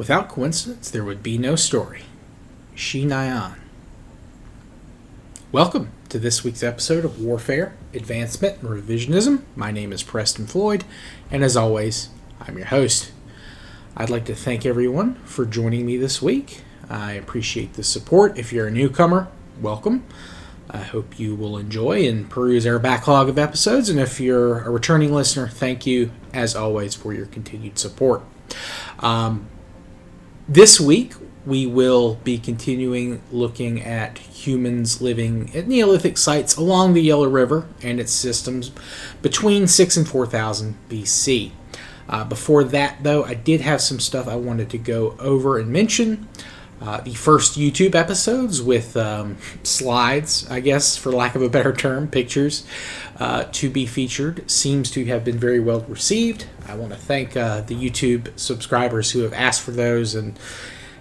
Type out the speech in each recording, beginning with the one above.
Without coincidence, there would be no story. Xihua. Welcome to this week's episode of Warfare, Advancement, and Revisionism. My name is Preston Floyd, and as always, I'm your host. I'd like to thank everyone for joining me this week. I appreciate the support. If you're a newcomer, welcome. I hope you will enjoy and peruse our backlog of episodes, and if you're a returning listener, thank you, as always, for your continued support. This week, we will be continuing looking at humans living at Neolithic sites along the Yellow River and its systems between 6 and 4000 BC. Before that, though, I did have some stuff I wanted to go over and mention. The first YouTube episodes with slides, I guess, for lack of a better term, pictures, to be featured, seems to have been very well received. I want to thank the YouTube subscribers who have asked for those and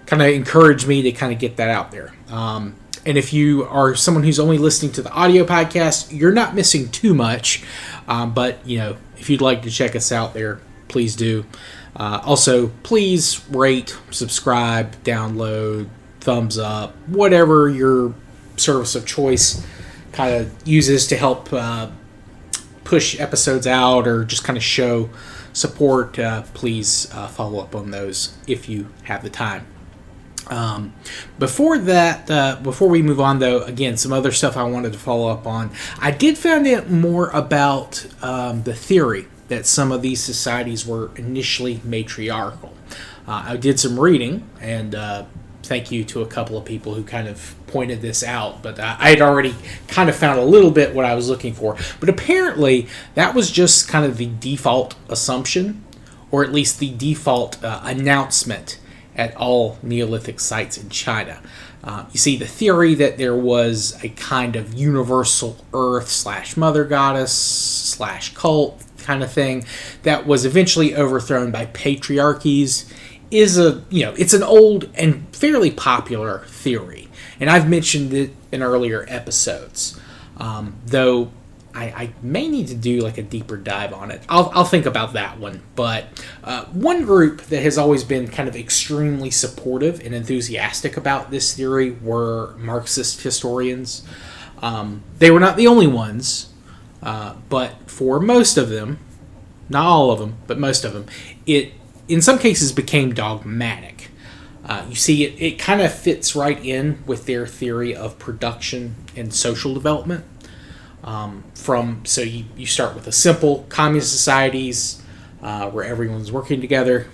kind of encouraged me to kind of get that out there. And if you are someone who's only listening to the audio podcast, you're not missing too much. But, if you'd like to check us out there, please do. Also, please rate, subscribe, download, thumbs up, whatever your service of choice kind of uses to help push episodes out or just kind of show support. Please follow up on those if you have the time. Before we move on, though, again, some other stuff I wanted to follow up on. I did find out more about the theory that some of these societies were initially matriarchal. I did some reading, and thank you to a couple of people who kind of pointed this out, but I had already kind of found a little bit what I was looking for. But apparently, that was just kind of the default assumption, or at least the default announcement at all Neolithic sites in China. You see, the theory that there was a kind of universal earth/mother goddess/cult kind of thing that was eventually overthrown by patriarchies is it's an old and fairly popular theory, and I've mentioned it in earlier episodes, though I may need to do like a deeper dive on it. I'll think about that one. But one group that has always been kind of extremely supportive and enthusiastic about this theory were Marxist historians. They were not the only ones. But for most of them, not all of them, but most of them, it in some cases became dogmatic. You see, it kind of fits right in with their theory of production and social development. So you start with a simple communist societies where everyone's working together.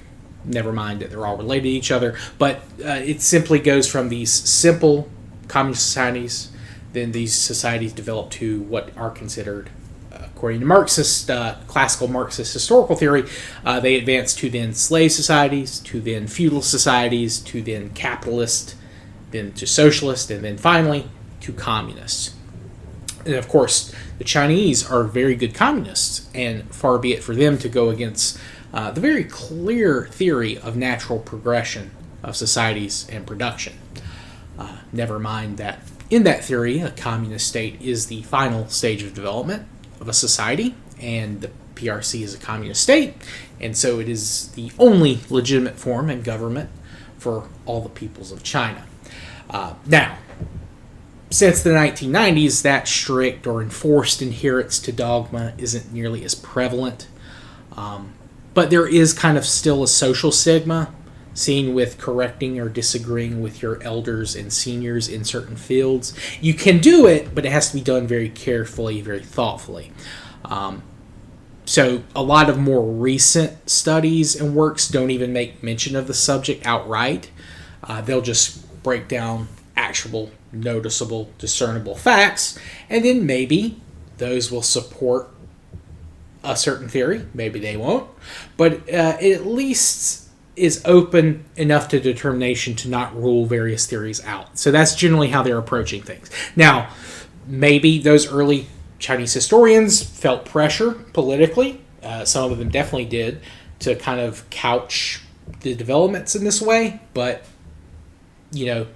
Never mind that they're all related to each other, but it simply goes from these simple communist societies. Then these societies develop to what are considered, according to Marxist, classical Marxist historical theory, they advance to then slave societies, to then feudal societies, to then capitalist, then to socialist, and then finally to communist. And of course, the Chinese are very good communists, and far be it for them to go against the very clear theory of natural progression of societies and production. Never mind that in that theory, a communist state is the final stage of development of a society, and the PRC is a communist state, and so it is the only legitimate form and government for all the peoples of China. Now, since the 1990s, that strict or enforced adherence to dogma isn't nearly as prevalent, but there is kind of still a social stigma seen with correcting or disagreeing with your elders and seniors in certain fields. You can do it, but it has to be done very carefully, very thoughtfully. So a lot of more recent studies and works don't even make mention of the subject outright. They'll just break down actual, noticeable, discernible facts, and then maybe those will support a certain theory. Maybe they won't. But it at least is open enough to determination to not rule various theories out. So that's generally how they're approaching things. Now, maybe those early Chinese historians felt pressure politically. Some of them definitely did to kind of couch the developments in this way. But,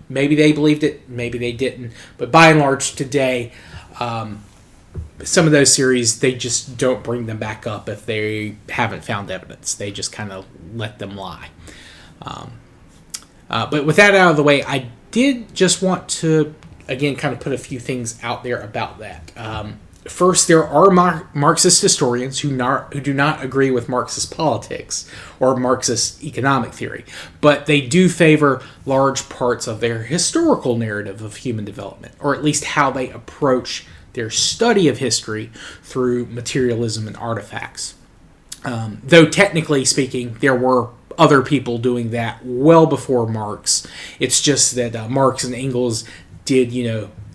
maybe they believed it, maybe they didn't. But by and large today, some of those theories, they just don't bring them back up if they haven't found evidence. They just kind of let them lie. But with that out of the way, I did just want to, again, kind of put a few things out there about that. First, there are Marxist historians who do not agree with Marxist politics or Marxist economic theory, but they do favor large parts of their historical narrative of human development, or at least how they approach their study of history through materialism and artifacts. Though technically speaking, there were other people doing that well before Marx. It's just that Marx and Engels did,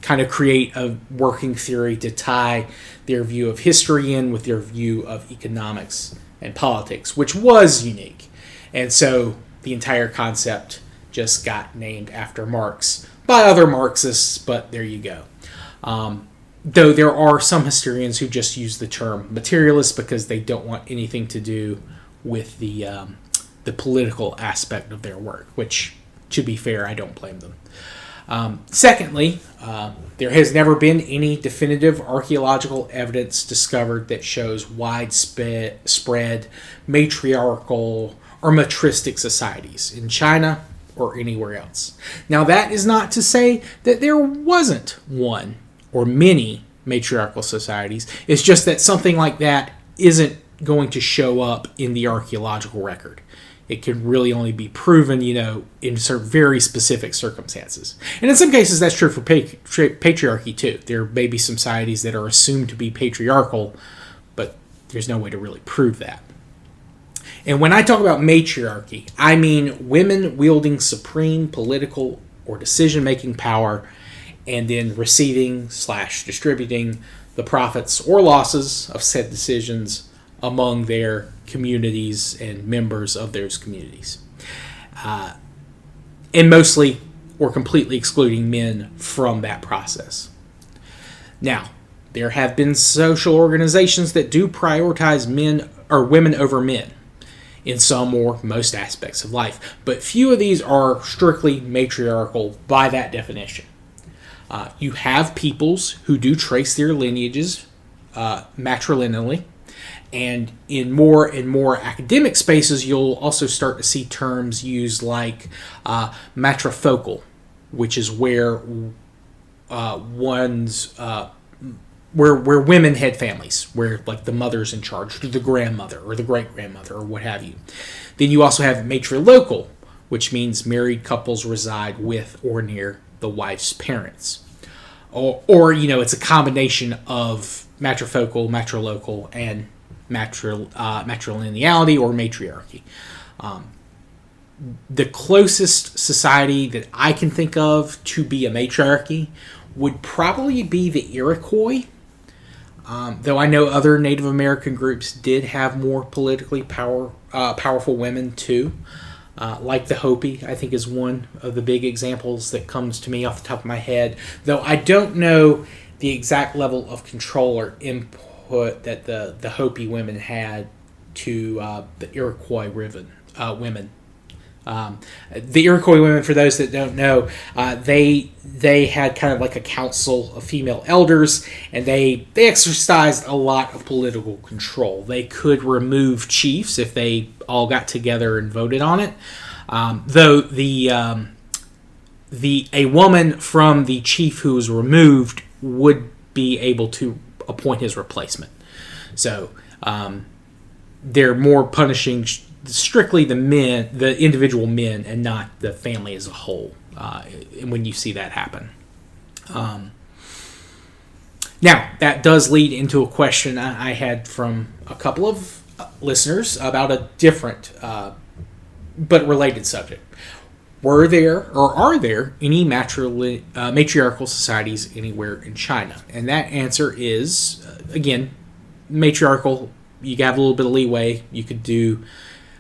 kind of create a working theory to tie their view of history in with their view of economics and politics, which was unique. And so the entire concept just got named after Marx by other Marxists, but there you go. Though there are some historians who just use the term materialist because they don't want anything to do with the political aspect of their work, which, to be fair, I don't blame them. Secondly, there has never been any definitive archaeological evidence discovered that shows widespread matriarchal or matristic societies in China or anywhere else. Now, that is not to say that there wasn't one or many matriarchal societies. It's just that something like that isn't going to show up in the archaeological record. It can really only be proven, in very specific circumstances. And in some cases, that's true for patriarchy, too. There may be some societies that are assumed to be patriarchal, but there's no way to really prove that. And when I talk about matriarchy, I mean women wielding supreme political or decision-making power and then receiving/distributing the profits or losses of said decisions among their communities and members of those communities. And mostly or completely excluding men from that process. Now, there have been social organizations that do prioritize men or women over men in some or most aspects of life, but few of these are strictly matriarchal by that definition. You have peoples who do trace their lineages matrilineally, and in more and more academic spaces, you'll also start to see terms used like matrifocal, which is where where women had families, where like the mother's in charge, or the grandmother, or the great-grandmother, or what have you. Then you also have matrilocal, which means married couples reside with or near the wife's parents. Or it's a combination of matrifocal, matrilocal, and matrilineality or matriarchy. The closest society that I can think of to be a matriarchy would probably be the Iroquois, though I know other Native American groups did have more politically powerful women too. Like the Hopi, I think, is one of the big examples that comes to me off the top of my head, though I don't know the exact level of control or input that the Hopi women had to the Iroquois women. The Iroquois women, for those that don't know, they had kind of like a council of female elders, and they exercised a lot of political control. They could remove chiefs if they all got together and voted on it. Though a woman from the chief who was removed would be able to appoint his replacement. So they're more punishing strictly the individual men, and not the family as a whole. When you see that happen. Now, that does lead into a question I had from a couple of listeners about a different but related subject. Were there or are there any matriarchal societies anywhere in China? And that answer is, again, matriarchal. You have a little bit of leeway. You could do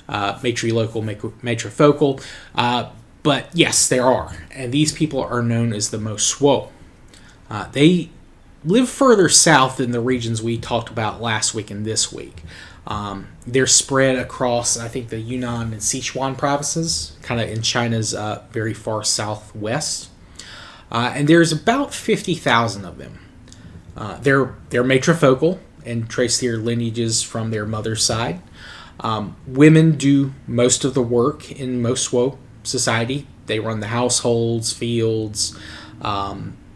matrilocal, matrifocal. But yes, there are. And these people are known as the Mo Suo. They live further south than the regions we talked about last week and this week. They're spread across, I think, the Yunnan and Sichuan provinces, kind of in China's very far southwest. And there's about 50,000 of them. They're matrifocal and trace their lineages from their mother's side. Women do most of the work in Mo Suo society, They run the households, fields.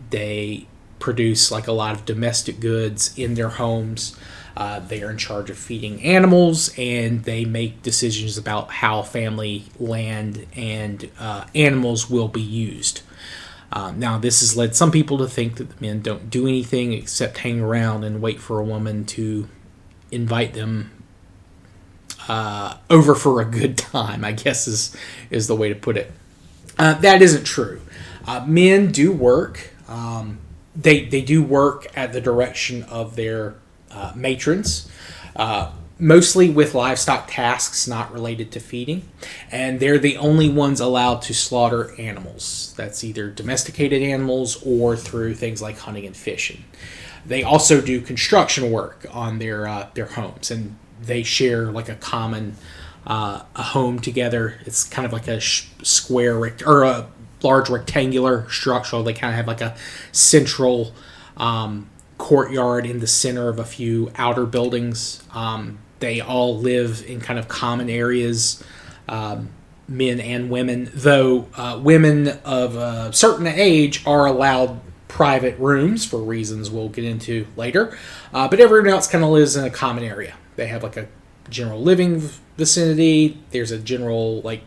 They produce like a lot of domestic goods in their homes. They are in charge of feeding animals, and they make decisions about how family land and animals will be used. Now, this has led some people to think that the men don't do anything except hang around and wait for a woman to invite them over for a good time, I guess is the way to put it. That isn't true. Men do work. They do work at the direction of their matrons, mostly with livestock tasks not related to feeding, and they're the only ones allowed to slaughter animals. That's either domesticated animals or through things like hunting and fishing. They also do construction work on their homes, and they share like a common a home together. It's kind of like a square or a large rectangular structure. They kind of have like a central courtyard in the center of a few outer buildings. They all live in kind of common areas, men and women, though women of a certain age are allowed private rooms for reasons we'll get into later. But everyone else kind of lives in a common area. They have like a general living vicinity. There's a general like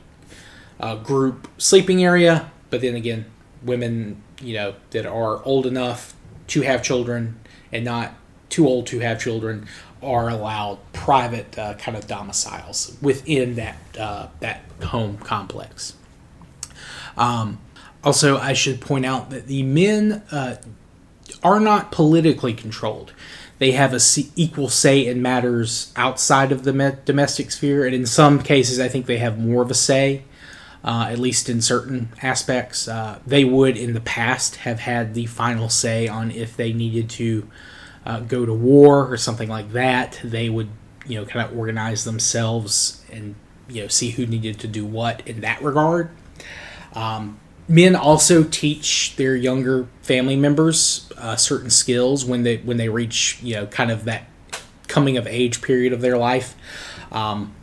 group sleeping area. But then again, women, that are old enough to have children and not too old to have children are allowed private kind of domiciles within that home complex. Also, I should point out that the men are not politically controlled. They have equal say in matters outside of the domestic sphere, and in some cases, I think they have more of a say. At least in certain aspects. They would, in the past, have had the final say on if they needed to go to war or something like that. They would, kind of organize themselves and, see who needed to do what in that regard. Men also teach their younger family members certain skills when they reach, kind of that coming of age period of their life.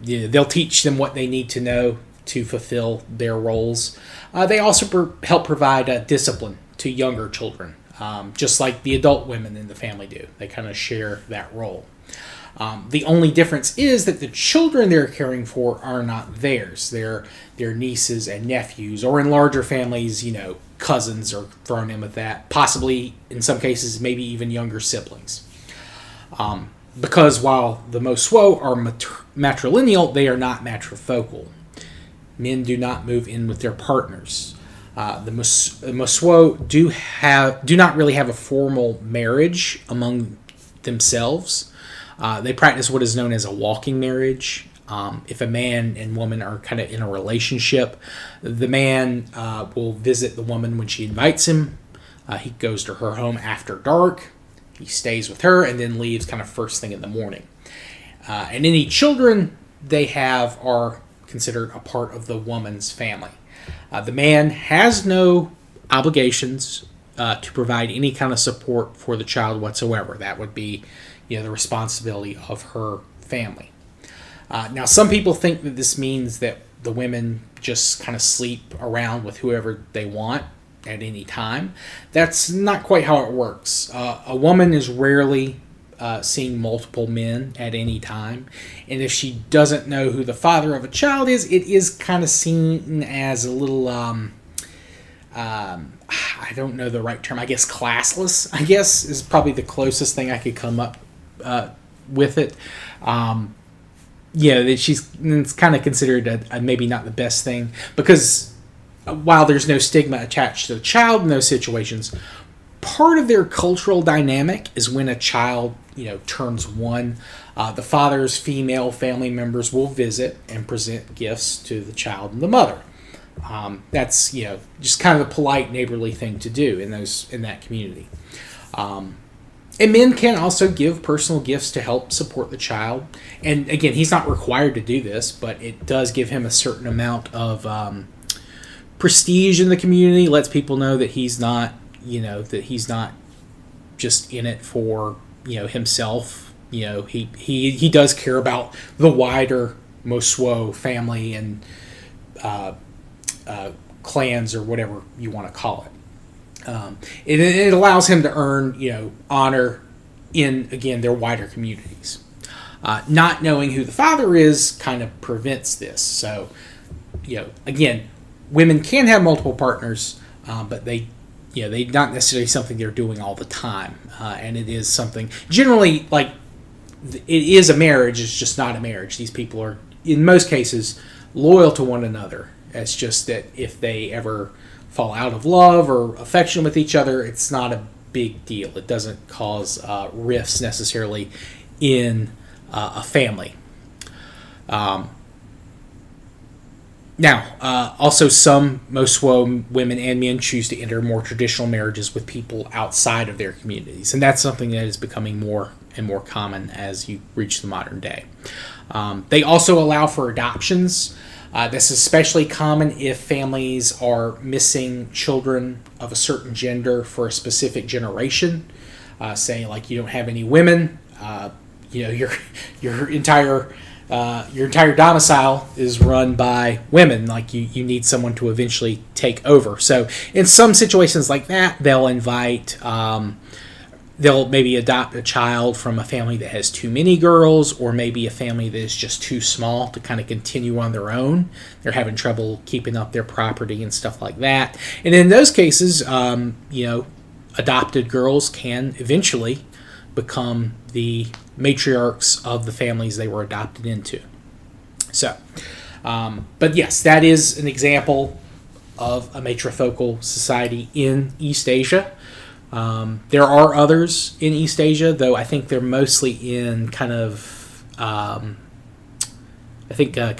They'll teach them what they need to know to fulfill their roles. They also help provide discipline to younger children, just like the adult women in the family do. They kind of share that role. The only difference is that the children they're caring for are not theirs. They're their nieces and nephews, or in larger families, cousins are thrown in with that. Possibly, in some cases, maybe even younger siblings. Because while the Mosuo are matrilineal, they are not matrifocal. Men do not move in with their partners. The Mosuo do not really have a formal marriage among themselves. They practice what is known as a walking marriage. If a man and woman are kind of in a relationship, the man will visit the woman when she invites him. He goes to her home after dark. He stays with her and then leaves kind of first thing in the morning. And any children they have are considered a part of the woman's family. The man has no obligations to provide any kind of support for the child whatsoever. That would be, the responsibility of her family. Now, some people think that this means that the women just kind of sleep around with whoever they want at any time. That's not quite how it works. A woman is rarely seeing multiple men at any time, and if she doesn't know who the father of a child is, it is kind of seen as a little I don't know the right term, I guess classless, I guess is probably the closest thing I could come up with it. It's kind of considered a maybe not the best thing, because while there's no stigma attached to the child in those situations, part of their cultural dynamic is when a child, turns one, the father's female family members will visit and present gifts to the child and the mother. That's, just kind of a polite neighborly thing to do in that community. And men can also give personal gifts to help support the child. And again, he's not required to do this, but it does give him a certain amount of prestige in the community. Lets people know that he's not just in it for, himself. He does care about the wider Mosuo family and clans or whatever you want to call it. It allows him to earn, honor in, again, their wider communities. Not knowing who the father is kind of prevents this. So, again, women can have multiple partners, but they're not necessarily something they're doing all the time. And it is something, generally, like, it is a marriage, it's just not a marriage. These people are, in most cases, loyal to one another. It's just that if they ever fall out of love or affection with each other, it's not a big deal. It doesn't cause rifts necessarily in a family. Also most women and men choose to enter more traditional marriages with people outside of their communities, and that's something that is becoming more and more common as you reach the modern day. They also allow for adoptions. This is especially common if families are missing children of a certain gender for a specific generation. Say, like, you don't have any women. Your entire domicile is run by women. Like, you need someone to eventually take over. So in some situations like that, they'll invite. They'll maybe adopt a child from a family that has too many girls, or maybe a family that is just too small to kind of continue on their own. They're having trouble keeping up their property and stuff like that. And in those cases, adopted girls can eventually become the matriarchs of the families they were adopted into. So, but yes, that is an example of a matrifocal society in East Asia. There are others in East Asia, though I think they're mostly in kind of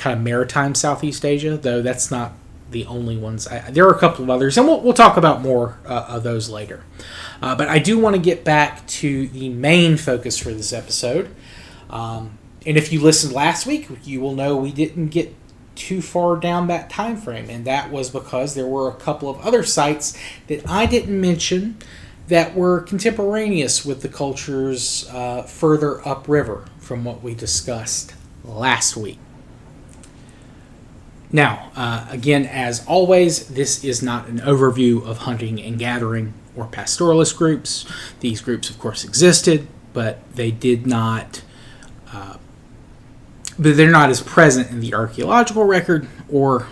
maritime Southeast Asia, though that's not the only ones. There are a couple of others, and we'll talk about more of those later. But I do want to get back to the main focus for this episode. And if you listened last week, you will know we didn't get too far down that time frame, and that was because there were a couple of other sites that I didn't mention that were contemporaneous with the cultures further upriver from what we discussed last week. Now, again, as always, this is not an overview of hunting and gathering or pastoralist groups. These groups, of course, existed, but they did not. But they're not as present in the archaeological record or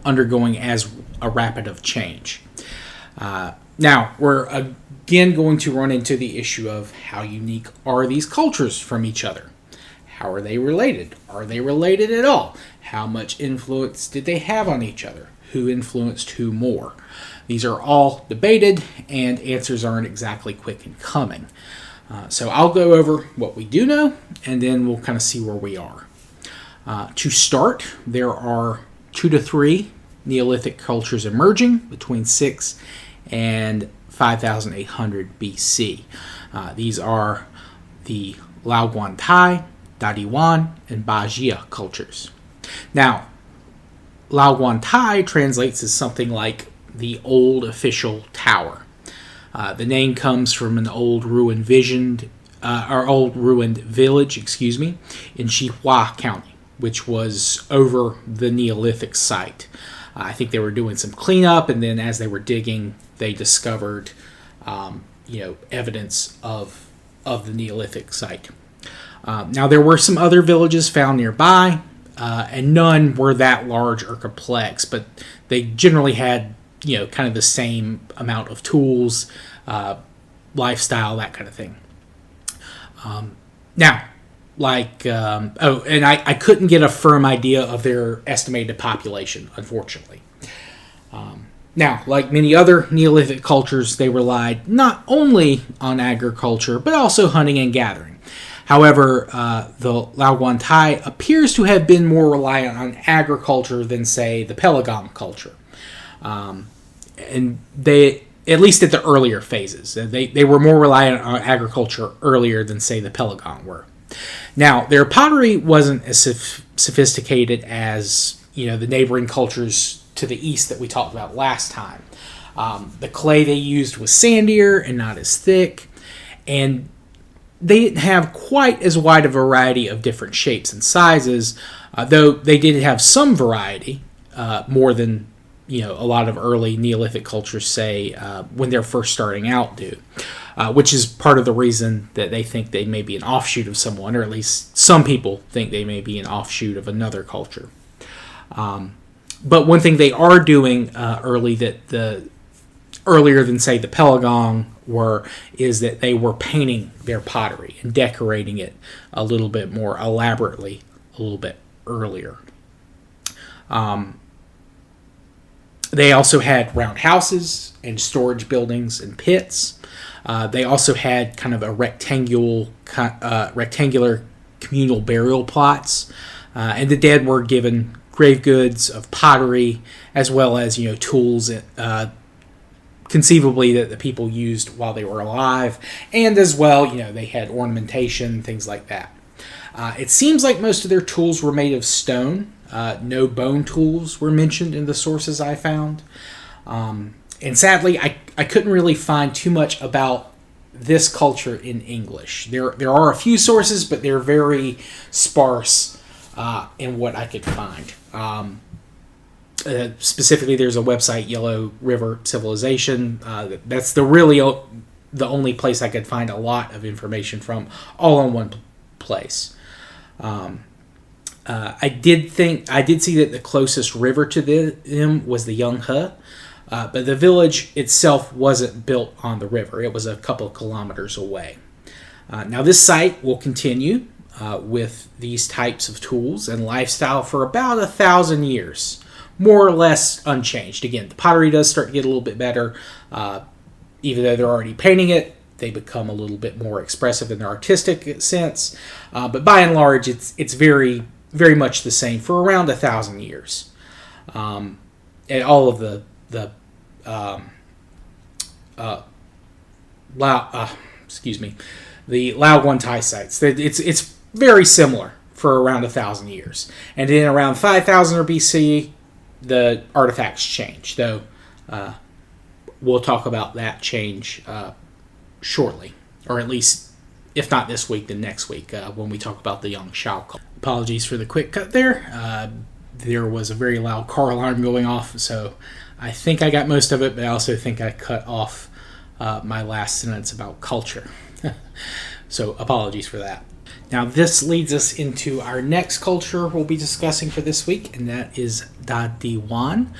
undergoing as a rapid of change. Now, we're again going to run into the issue of how unique are these cultures from each other? How are they related? Are they related at all? How much influence did they have on each other? Who influenced who more? These are all debated, and answers aren't exactly quick in coming. So I'll go over what we do know, and then we'll kind of see where we are. To start, there are 2 to 3 Neolithic cultures emerging between 6 and 5,800 BC. These are the Laoguantai, Dadiwan, and Bajia cultures. Now, Laoguantai translates as something like the old official tower. The name comes from an old ruined village, in Xihua County, which was over the Neolithic site. I think they were doing some cleanup, and then as they were digging, they discovered, evidence of the Neolithic site. Now, there were some other villages found nearby, and none were that large or complex, but they generally had, kind of the same amount of tools, lifestyle, that kind of thing. I couldn't get a firm idea of their estimated population, unfortunately. Now, like many other Neolithic cultures, they relied not only on agriculture, but also hunting and gathering. However, the Laoguantai appears to have been more reliant on agriculture than, say, the Pelagon culture. And they, at least at the earlier phases, they were more reliant on agriculture earlier than, say, the Pelagon were. Now, their pottery wasn't as sophisticated as, the neighboring cultures to the east that we talked about last time. The clay they used was sandier and not as thick, and they didn't have quite as wide a variety of different shapes and sizes, though they did have some variety, more than a lot of early Neolithic cultures say when they're first starting out do, which is part of the reason that they think they may be an offshoot of someone, or at least some people think they may be an offshoot of another culture. But one thing they are doing earlier than, say, the Pelagon is that they were painting their pottery and decorating it a little bit more elaborately a little bit earlier. They also had round houses and storage buildings and pits. They also had kind of a rectangular communal burial plots, and the dead were given grave goods of pottery, as well as tools conceivably that the people used while they were alive, and as well they had ornamentation, things like that. It seems like most of their tools were made of stone. No bone tools were mentioned in the sources I found. And sadly, I couldn't really find too much about this culture in English. There are a few sources, but they're very sparse in what I could find. Specifically, there's a website, Yellow River Civilization. That's the only place I could find a lot of information from, all in one place. I did see that the closest river to them was the Yangshao, but the village itself wasn't built on the river. It was a couple of kilometers away. Now this site will continue with these types of tools and lifestyle for about 1,000 years, more or less unchanged. Again, the pottery does start to get a little bit better. Even though they're already painting it, they become a little bit more expressive in their artistic sense. But by and large, it's very, very much the same for around 1,000 years. And all of the Laoguantai sites, it's very similar for around 1,000 years. And then around 5,000 or BC, the artifacts change, though we'll talk about that change shortly, or at least, if not this week, then next week when we talk about the Yangshao. Apologies for the quick cut there. There was a very loud car alarm going off, so I think I got most of it, but I also think I cut off my last sentence about culture. So apologies for that. Now this leads us into our next culture we'll be discussing for this week, and that is Dadiwan.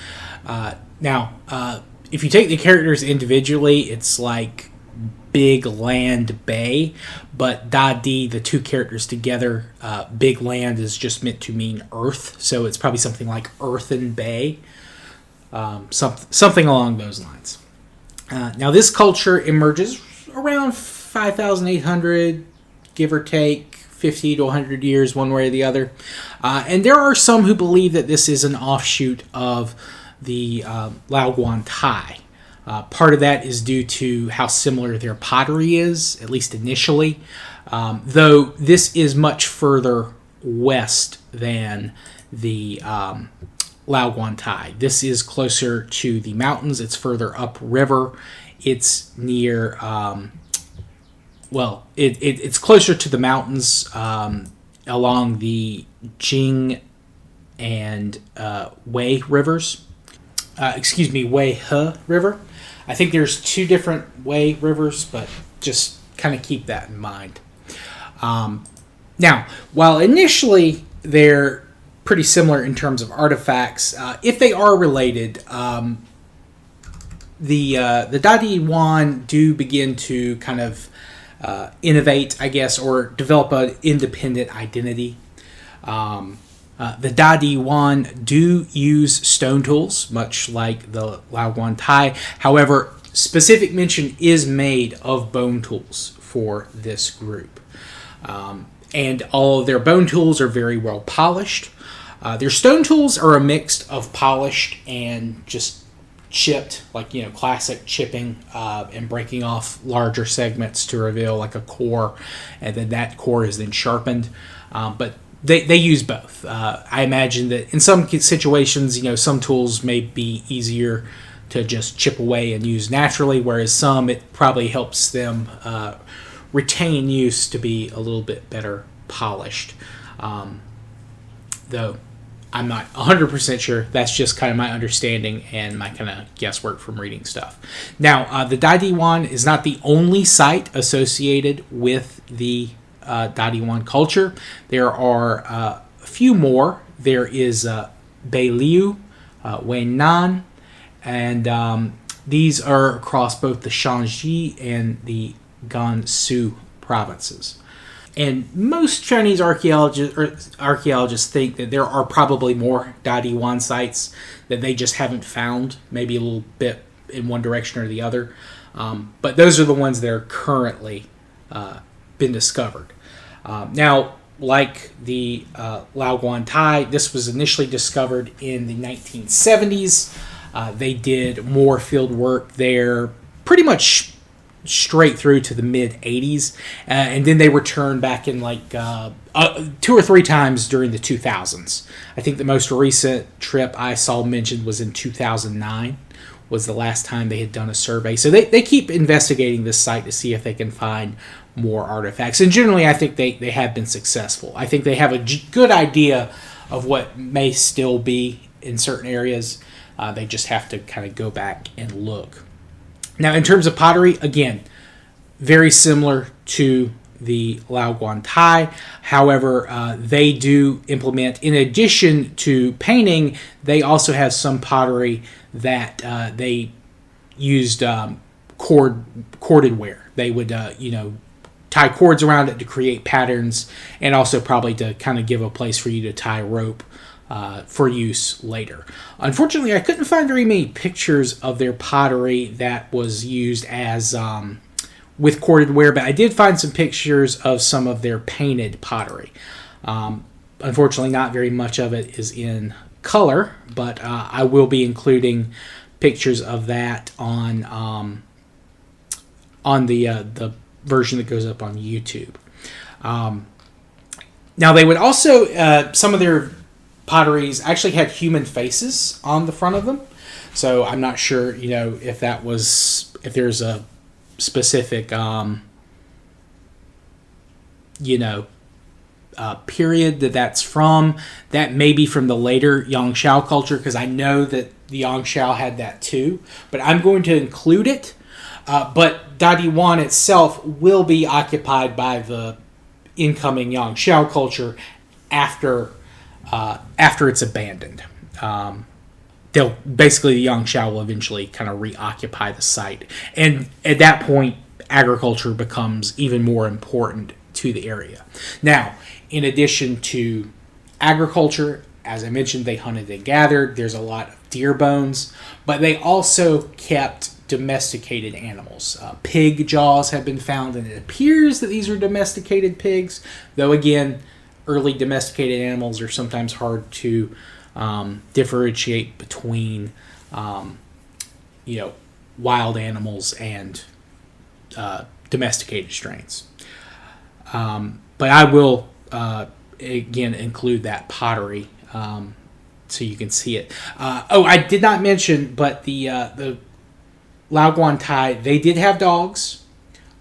Now, if you take the characters individually, it's like Big Land Bay, but Dadi, the two characters together, Big Land is just meant to mean Earth, so it's probably something like Earthen Bay, something along those lines. Now this culture emerges around 5,800, give or take 50 to 100 years, one way or the other. And there are some who believe that this is an offshoot of the Laoguantai. Part of that is due to how similar their pottery is, at least initially, though this is much further west than the Laoguantai. This is closer to the mountains. It's further upriver. It's near, it's closer to the mountains along the Jing and Wei rivers. Wei River. I think there's two different Wei rivers, but just kind of keep that in mind. Now, while initially they're pretty similar in terms of artifacts, if they are related, the Dadiwan do begin to kind of innovate, I guess, or develop an independent identity. The Dadiwan do use stone tools, much like the Laoguantai. However, specific mention is made of bone tools for this group. And all of their bone tools are very well polished. Their stone tools are a mix of polished and just chipped, like, classic chipping and breaking off larger segments to reveal like a core, and then that core is then sharpened. But they use both. I imagine that in some situations, some tools may be easier to just chip away and use naturally, whereas some, it probably helps them retain use to be a little bit better polished. Though I'm not 100% sure. That's just kind of my understanding and my kind of guesswork from reading stuff. Now, the Dadiwan is not the only site associated with the Dadiwan culture. There are a few more. There is Beiliu, Weinan, and these are across both the Shanxi and the Gansu provinces. And most Chinese archaeologists think that there are probably more Dadiwan sites that they just haven't found, maybe a little bit in one direction or the other. But those are the ones that are currently been discovered. Now, like the Laoguantai, this was initially discovered in the 1970s. They did more field work there pretty much straight through to the mid-80s, and then they returned back in like 2 or 3 times during the 2000s. I think the most recent trip I saw mentioned was in 2009, was the last time they had done a survey. So they keep investigating this site to see if they can find more artifacts, and generally I think they have been successful. I think they have a good idea of what may still be in certain areas. They just have to kind of go back and look. Now, in terms of pottery, again, very similar to the Laoguantai. However, they do implement, in addition to painting, they also have some pottery that they used corded ware. They would, tie cords around it to create patterns, and also probably to kind of give a place for you to tie rope for use later. Unfortunately, I couldn't find very many pictures of their pottery that was used as with corded ware, but I did find some pictures of some of their painted pottery. Unfortunately, not very much of it is in color, but I will be including pictures of that on the version that goes up on YouTube. Now, they would also some of their potteries actually had human faces on the front of them. So I'm not sure, if there's a specific, period that's from. That may be from the later Yangshao culture, because I know that the Yangshao had that too. But I'm going to include it. But Dadiwan itself will be occupied by the incoming Yangshao culture after it's abandoned. The Yangshao will eventually kind of reoccupy the site. And at that point, agriculture becomes even more important to the area. Now, in addition to agriculture, as I mentioned, they hunted and gathered. There's a lot of deer bones, but they also kept domesticated animals. Pig jaws have been found, and it appears that these are domesticated pigs, though again, early domesticated animals are sometimes hard to differentiate between, wild animals and domesticated strains. But I will, again, include that pottery so you can see it. I did not mention, but the Laoguantai, they did have dogs.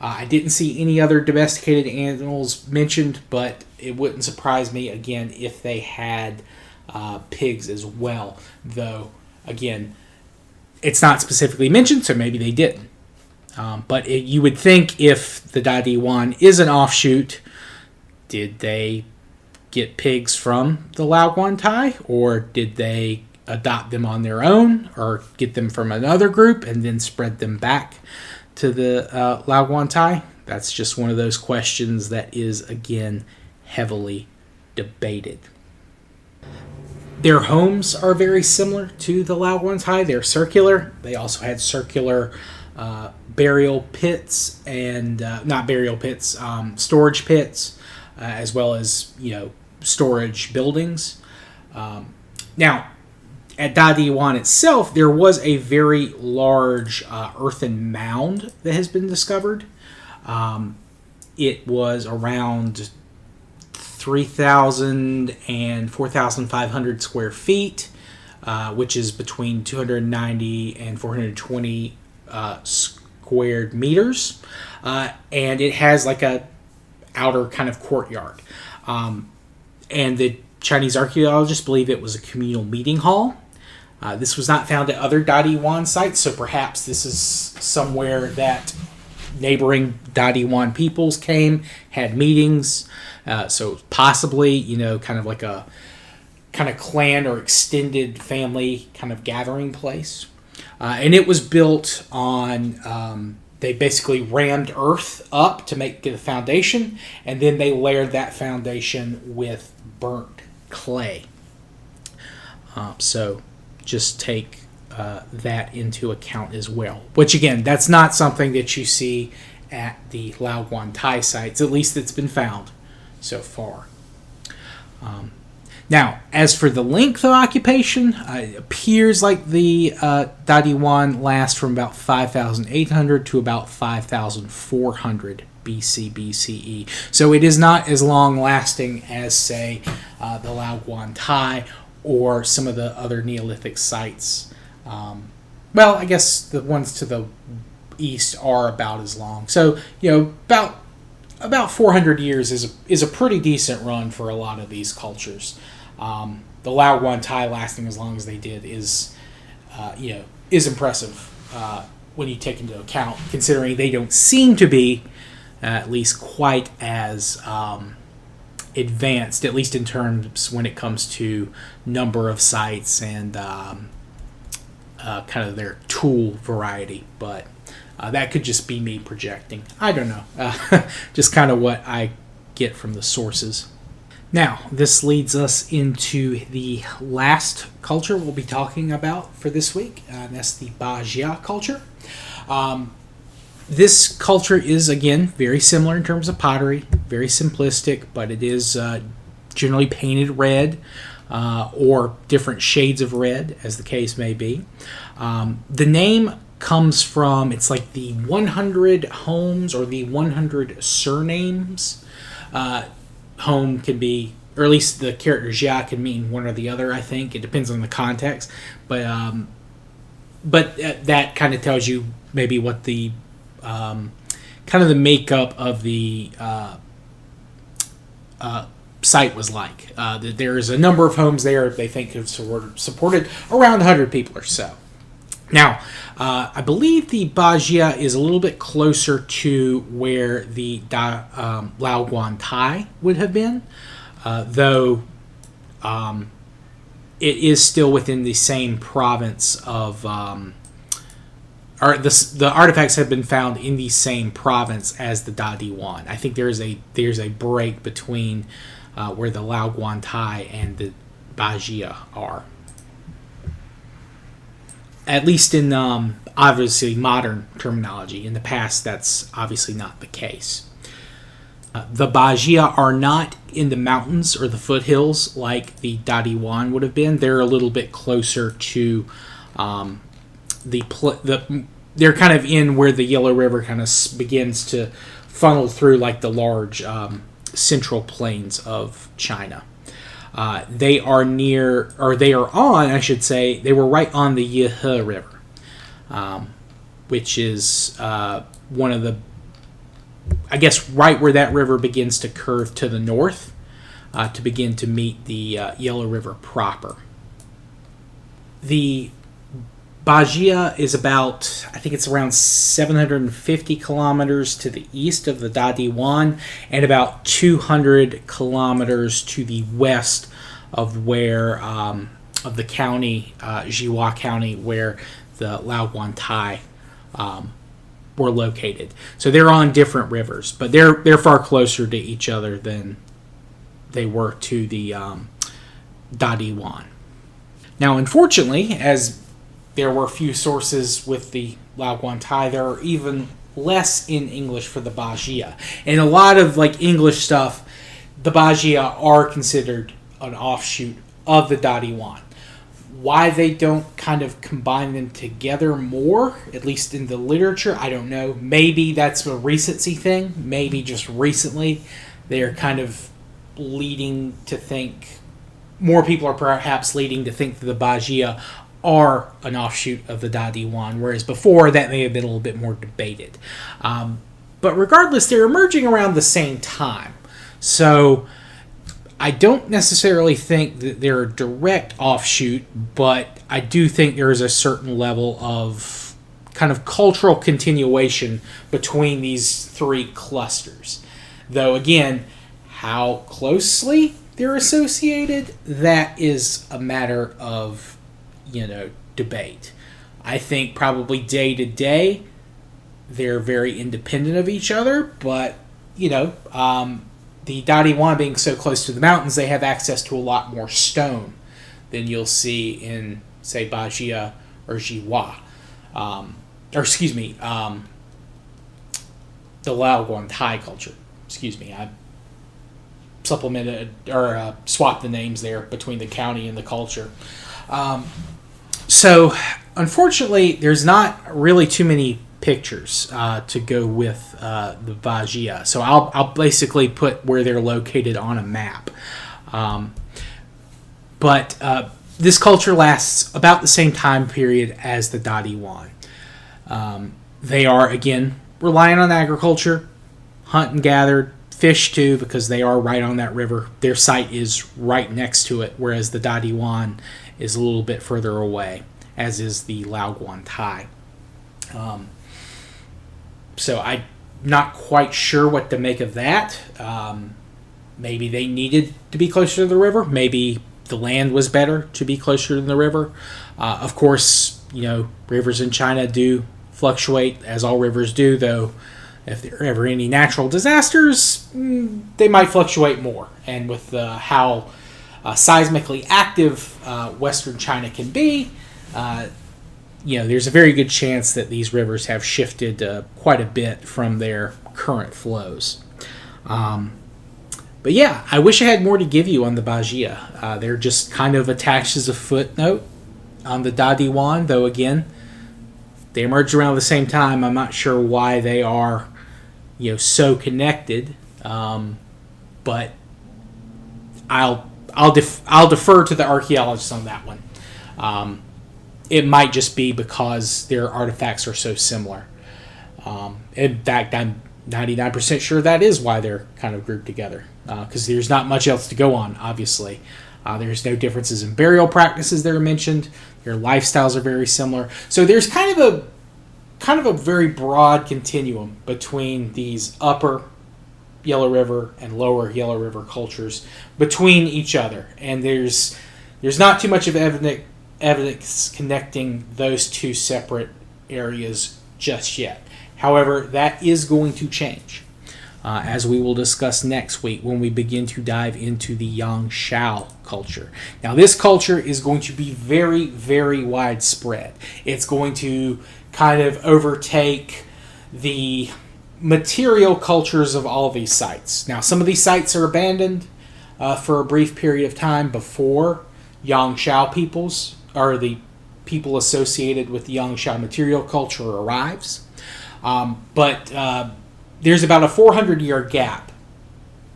I didn't see any other domesticated animals mentioned, but it wouldn't surprise me, again, if they had pigs as well. Though, again, it's not specifically mentioned, so maybe they didn't. But you would think if the Dadiwan is an offshoot, did they get pigs from the Laoguantai, or did they adopt them on their own, or get them from another group and then spread them back to the Laoguantai? That's just one of those questions that is, again, heavily debated. Their homes are very similar to the Laoguantai. They're circular. They also had circular burial pits and storage pits, as well as storage buildings. Now, at Dadiwan itself, there was a very large earthen mound that has been discovered. It was around 3,000 and 4,500 square feet, which is between 290 and 420 squared meters. And it has like a outer kind of courtyard. And the Chinese archaeologists believe it was a communal meeting hall. This was not found at other Dadiwan sites, so perhaps this is somewhere that neighboring Dadiwan peoples came, had meetings. So possibly, kind of like a kind of clan or extended family kind of gathering place. And it was built on, they basically rammed earth up to make the foundation, and then they layered that foundation with burnt clay. So just take that into account as well. Which again, that's not something that you see at the Laoguantai sites, at least it's been found so far. Now, as for the length of occupation, it appears like the Dadiwan lasts from about 5,800 to about 5,400 BC BCE. So it is not as long lasting as, say, the Laoguantai or some of the other Neolithic sites. Well, I guess the ones to the east are about as long. So, about 400 years is a pretty decent run for a lot of these cultures. The Laoguantai lasting as long as they did is impressive when you take into account, considering they don't seem to be at least quite as advanced, at least in terms when it comes to number of sites and kind of their tool variety. But that could just be me projecting. I don't know. Just kind of what I get from the sources. Now, this leads us into the last culture we'll be talking about for this week, and that's the Bajia culture. This culture is, again, very similar in terms of pottery, very simplistic, but it is generally painted red or different shades of red, as the case may be. The name comes from, it's like the 100 homes or the 100 surnames. Home can be, or at least the character Xia can mean one or the other, I think. It depends on the context. But that kind of tells you maybe what the kind of the makeup of the site was like. There's a number of homes there they think have supported around 100 people or so. Now, I believe the Bajia is a little bit closer to where the Laoguantai would have been, though it is still within the same province of... the artifacts have been found in the same province as the Dadiwan. I think there's a break between where the Laoguantai and the Bajia are. At least in, obviously, modern terminology. In the past, that's obviously not the case. The Bajia are not in the mountains or the foothills like the Dadiwan would have been. They're a little bit closer to they're kind of in where the Yellow River kind of begins to funnel through like the large central plains of China. They are near, or they are on, I should say, they were right on the Yihhe River, which is one of the, I guess, right where that river begins to curve to the north to begin to meet the Yellow River proper. The Bajia is about, I think it's around 750 kilometers to the east of the Dadiwan and about 200 kilometers to the west of where, of the county, Xihua County, where the Laoguantai were located. So they're on different rivers, but they're far closer to each other than they were to the Dadiwan. Now, unfortunately, as there were few sources with the Laoguantai, there are even less in English for the Bajia. And a lot of English stuff, the Bajia are considered an offshoot of the Dadiwan. Why they don't kind of combine them together more, at least in the literature, I don't know. Maybe that's a recency thing. Maybe just recently they're kind of leading to think, more people are perhaps leading to think that the Bajia are an offshoot of the Dadiwan, whereas before that may have been a little bit more debated. But regardless, they're emerging around the same time. So I don't necessarily think that they're a direct offshoot, but I do think there is a certain level of kind of cultural continuation between these three clusters. Though, again, how closely they're associated, that is a matter of, debate. I think probably day to day, they're very independent of each other, but, the Dadiwan being so close to the mountains, they have access to a lot more stone than you'll see in, say, Bajia or Xihua. The Laoguantai culture. I supplemented or swapped the names there between the county and the culture. So, unfortunately, there's not really too many pictures to go with the Bajia. So I'll basically put where they're located on a map. But this culture lasts about the same time period as the Dadiwan. They are, again, relying on agriculture, hunt and gather, fish too, because they are right on that river. Their site is right next to it, whereas the Dadiwan is a little bit further away, as is the Laoguantai. So I'm not quite sure what to make of that. Maybe they needed to be closer to the river. Maybe the land was better to be closer to the river. Of course, rivers in China do fluctuate, as all rivers do, though if there are ever any natural disasters, they might fluctuate more. And with how seismically active Western China can be, there's a very good chance that these rivers have shifted quite a bit from their current flows. But yeah, I wish I had more to give you on the Bajia. They're just kind of attached as a footnote on the Dadiwan, though again, they emerged around the same time. I'm not sure why they are, so connected. But I'll defer to the archaeologists on that one. It might just be because their artifacts are so similar. In fact, I'm 99% sure that is why they're kind of grouped together. Because there's not much else to go on, obviously. There's no differences in burial practices that are mentioned. Their lifestyles are very similar. So there's kind of a very broad continuum between these upper Yellow River and lower Yellow River cultures between each other. And there's not too much of evidence connecting those two separate areas just yet. However, that is going to change, as we will discuss next week when we begin to dive into the Yangshao culture. Now, this culture is going to be very, very widespread. It's going to kind of overtake the material cultures of all these sites. Now, some of these sites are abandoned for a brief period of time before Yangshao peoples, or the people associated with the Yangshao material culture, arrives. But there's about a 400-year gap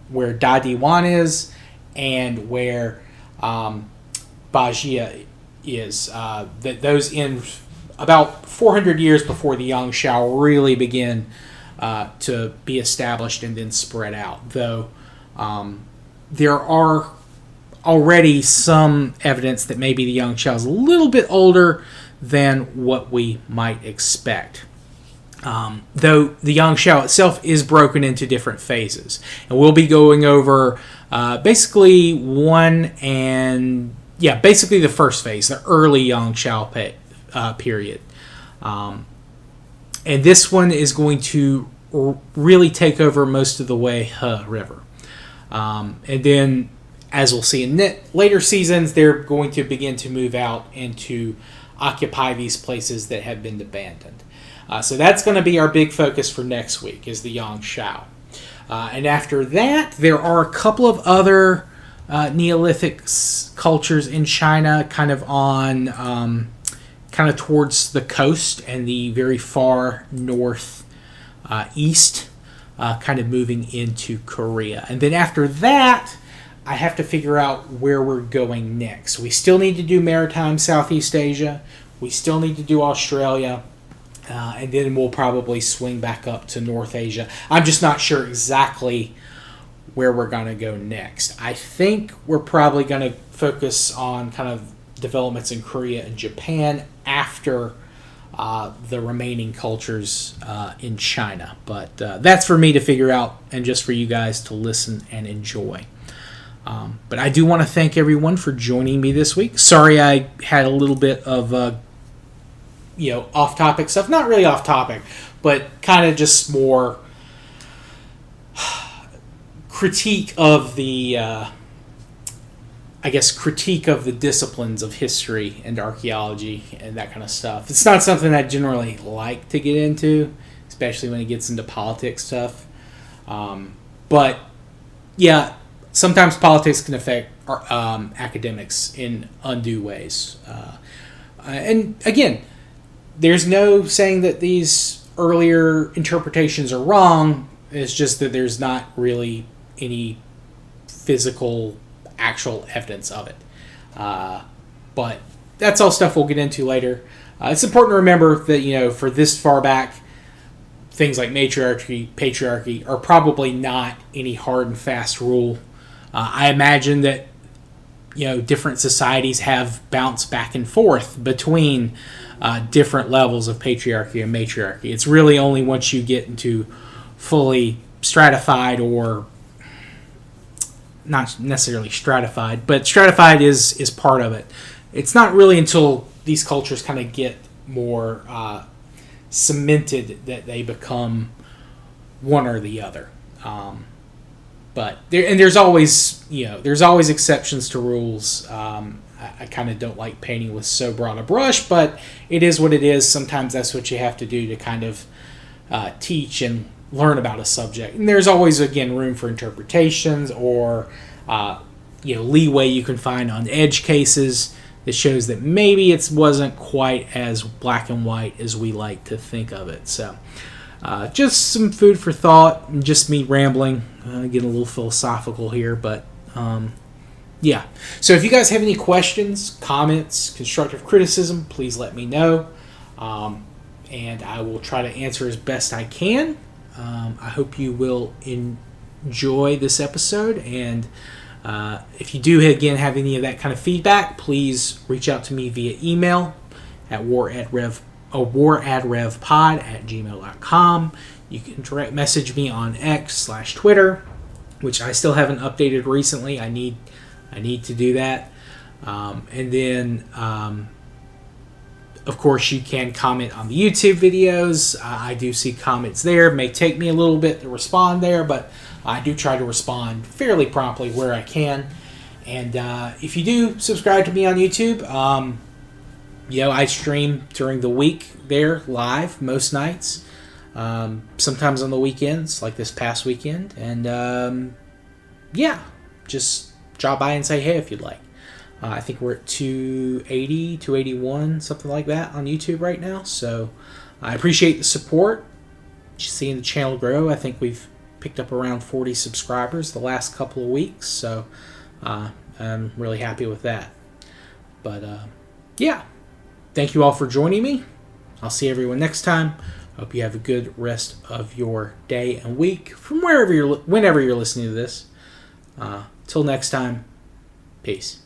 where Dadiwan is and where Bajia is. That those in about 400 years before the Yangshao really begin to be established and then spread out. Though there are already some evidence that maybe the Yangshao is a little bit older than what we might expect. Though the Yangshao itself is broken into different phases. And we'll be going over basically basically the first phase, the early Yangshao period. And this one is going to really take over most of the Wei-he River. And then, as we'll see in later seasons, they're going to begin to move out and to occupy these places that have been abandoned. So that's going to be our big focus for next week, is the Yangshao. And after that, there are a couple of other Neolithic cultures in China, kind of on, kind of towards the coast and the very far north east, kind of moving into Korea. And then after that, I have to figure out where we're going next. We still need to do maritime Southeast Asia. We still need to do Australia. And then we'll probably swing back up to North Asia. I'm just not sure exactly where we're going to go next. I think we're probably going to focus on kind of developments in Korea and Japan after the remaining cultures in China. But that's for me to figure out and just for you guys to listen and enjoy. But I do want to thank everyone for joining me this week. Sorry I had a little bit of off-topic stuff. Not really off-topic, but kind of just more critique of the critique of the disciplines of history and archaeology and that kind of stuff. It's not something I generally like to get into, especially when it gets into politics stuff. But yeah, sometimes politics can affect academics in undue ways. And again, there's no saying that these earlier interpretations are wrong. It's just that there's not really any physical actual evidence of it. But that's all stuff we'll get into later. It's important to remember that, for this far back, things like matriarchy, patriarchy are probably not any hard and fast rule. I imagine that, different societies have bounced back and forth between different levels of patriarchy and matriarchy. It's really only once you get into fully stratified, or not necessarily stratified, but stratified is part of it. It's not really until these cultures kind of get more cemented that they become one or the other. But there's always exceptions to rules. I kind of don't like painting with so broad a brush, but it is what it is. Sometimes that's what you have to do to kind of teach and learn about a subject. And there's always, again, room for interpretations or leeway you can find on edge cases that shows that maybe it wasn't quite as black and white as we like to think of it. So just some food for thought, and just me rambling, getting a little philosophical here, but yeah. So if you guys have any questions, comments, constructive criticism, please let me know, and I will try to answer as best I can. I hope you will enjoy this episode, and if you do, again, have any of that kind of feedback, please reach out to me via email at waradrevpod@gmail.com. You can direct message me on X/Twitter, which I still haven't updated recently. I need to do that. And then, of course, you can comment on the YouTube videos. I do see comments there. It may take me a little bit to respond there, but I do try to respond fairly promptly where I can. And if you do subscribe to me on YouTube, I stream during the week there live most nights. Sometimes on the weekends, like this past weekend. And just drop by and say hey if you'd like. I think we're at 280, 281, something like that on YouTube right now. So I appreciate the support. Just seeing the channel grow. I think we've picked up around 40 subscribers the last couple of weeks. So I'm really happy with that. But thank you all for joining me. I'll see everyone next time. Hope you have a good rest of your day and week from whenever you're listening to this. Till next time, peace.